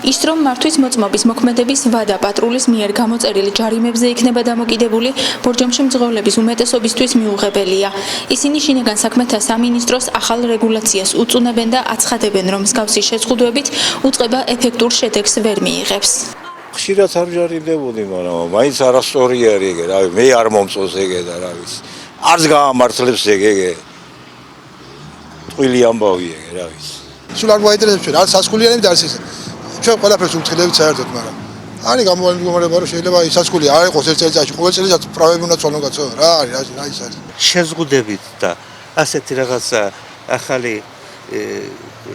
ის რომ მართვის მოწმობის მოქმედების ვადა პატრულის მიერ გამოწერილი ჯარიმებზე იქნება დამოკიდებული, ბორჯომში მძღოლების უმეტესობისთვის მიუღებელია. ისინი შინაგან საქმეთა სამინისტროს ახალ რეგულაციას უწუნებენ და აცხადებენ, რომ მსგავსი შეზღუდვებით უწყება ეფექტურ შედეგს ვერ მიიღებს. ხშირად არ ჯარიმდებოდი, მაგრამ მაინც არასწორი არის ეგ, რავი, მე არ მომწონს ეგე და რა ვიცი. არც გაამართლებს ეგე. ტყვილი ამბავია ეგ, რა ვიცი. სულ არ მოაინტერესებს ჩვენ, არ სასკულიანი და არც ისე. ჩვენ ყველაფერს უცხლებთ საერთოდ, მაგრამ არის გამომარება, რომ შეიძლება ისასკული არ იყოს ერთ წელიწადში, ყოველ წელიწადს პროვები უნდა წონო კაცო, რა არის, რა ის არის. შეზღუდებით და ასეთი რაღაცა ახალი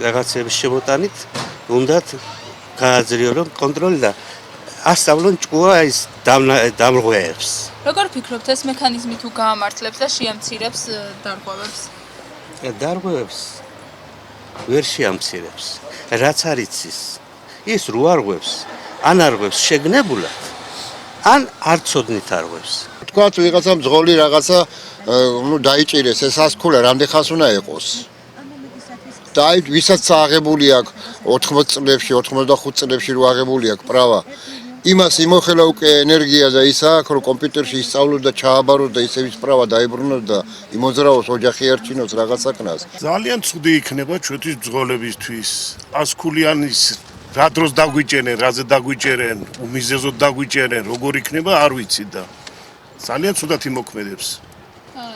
რაღაცების შემოტანით უნდათ გააძლიერონ რომ კონტროლი და ასწავლონ ჭკუა ის დამრღვევებს. როგორ ფიქრობთ, ეს მექანიზმი თუ გაამართლებს და შეამცირებს დარღვევებს? დარღვევებს ვერ შეამცირებს. რაც არის ის რო არღვევს, ან არღვევს შეგნებულად, ან არ ცოდნით არღვევს. თქვათ ვიღაცა მძღოლი რაღაცა დაიჭირეს, ეს ასკულა რამდენ ხანს უნდა იყოს. და აი ვისაც აღებული აქვს 80 წლებში, 85 წლებში რო აღებული აქვს პრავა. იმას იმოხელა უკვე ენერგია და ის აქვს, რომ კომპიუტერში ისწავლოს და ჩააბაროს და ისე ვის პრავა დაიბრუნოს და იმოძრაოს ოჯახი ერჩინოს რაღაც საკნას. ძალიან ცუდი იქნება ჩვენთვის მძღოლებისთვის. ასკულიანის რა დროს დაგვიჭერენ, რაზე დაგვიჭერენ, უმიზეზოდ დაგვიჭერენ, როგორ იქნება არ ვიცი და ძალიან ცუდად იმოქმედებს.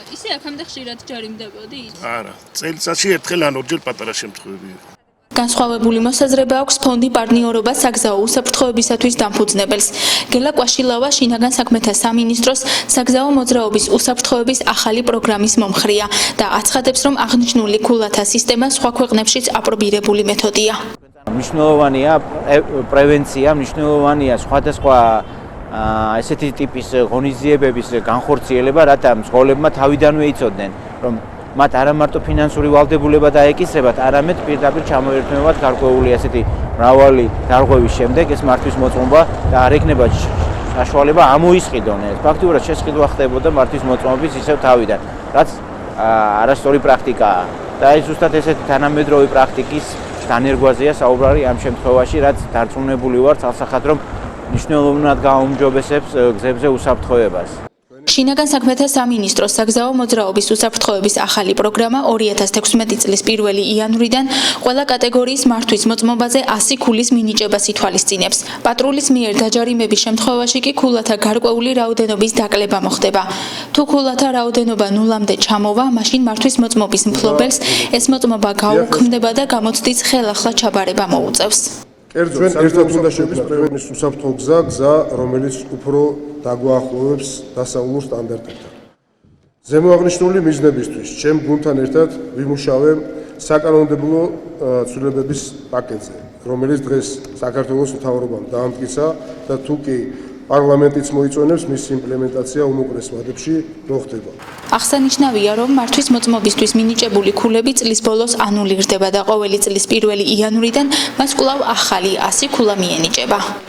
ისე აქამდე ხშირად ჯარიმდებოდით? არა, წელიწადში ერთხელ ან ორჯერ პატარა შემთხვევები იყო. განსხვავებული მოსაზრება აქვს ფონდი პარტნიორობა საგზაო უსაფრთხოებისათვის დამფუძნებელს. გელა კვაშილავა შინაგან საქმეთა სამინისტროს საგზაო მოძრაობის უსაფრთხოების ახალი პროგრამის მომხრია და აცხადებს, რომ აღნიშნული ქულათა სისტემა სხვა ქვეყნებშიც აპრობირებული მეთოდია. მნიშვნელოვანია პრევენცია, მნიშვნელოვანია სხვადასხვა ესეთი ტიპის ღონისძიებების განხორციელება, რათა მძღოლებმა თავიდანვე იცოდნენ, რომ მათ არა მარტო ფინანსური ვალდებულება დაეკისრებათ, არამედ პირდაპირ ჩამოერთმევათ გარკვეული ასეთი მრავალი დარღვევის შემდეგ ეს მართვის მოწმობა და არ ექნება საშუალება ამოისყიდონ ეს. ფაქტიურად შესყიდვა ხდებოდა მართვის მოწმობის ისევ თავიდან, რაც არასწორი პრაქტიკაა. და ეს ზუსტად ესეთი თანამედროვე პრაქტიკის დანერგვაზეა საუბარი ამ შემთხვევაში, რაც დარწმუნებული ვარ ცალსახად, რომ მნიშვნელოვნად გააუმჯობესებს გზებზე უსაფრთხოებას. შინაგან საქმეთა სამინისტროს საგზაო მოძრაობის უსაფრთხოების ახალი პროგრამა 2016 წლის 1 იანვრიდან ყველა კატეგორიის მართვის მოწმობაზე 100 ქულის მინიჭებას ითვალისწინებს. პატრულის მიერ დაჯარიმების შემთხვევაში კი ქულათა გარკვეული რაოდენობის დაკლება მოხდება. თუ ქულათა რაოდენობა ნულამდე ჩამოვა, მაშინ მართვის მოწმობის მფლობელს ეს მოწმობა გაუქმდება და გამოცდის ხელახლა ჩაბარება მოუწევს. ჩვენ ერთად უნდა შევქმნას უსაფრთხო გზა, რომელიც უფრო დაგვაახლოვებს დასავლურ სტანდარტებთან. ზემოაღნიშნული მიზნებისთვის ჩემ გუნდთან ერთად ვიმუშავებ საკანონმდებლო ცვლილებების პაკეტზე, რომელიც დღეს საქართველოს მთავრობამ დაამტკიცა და თუ კი პარლამენტიც მოიწონებს, მისი იმპლემენტაცია უმოკლეს ვადებში რო ხდება. აღსანიშნავია, რომ მართვის მოწმობისთვის მინიჭებული ქულები წლის ბოლოს ანულირდება და ყოველი წლის 1 იანვრიდან მას კვლავ ახალი 100 ქულა მიენიჭება.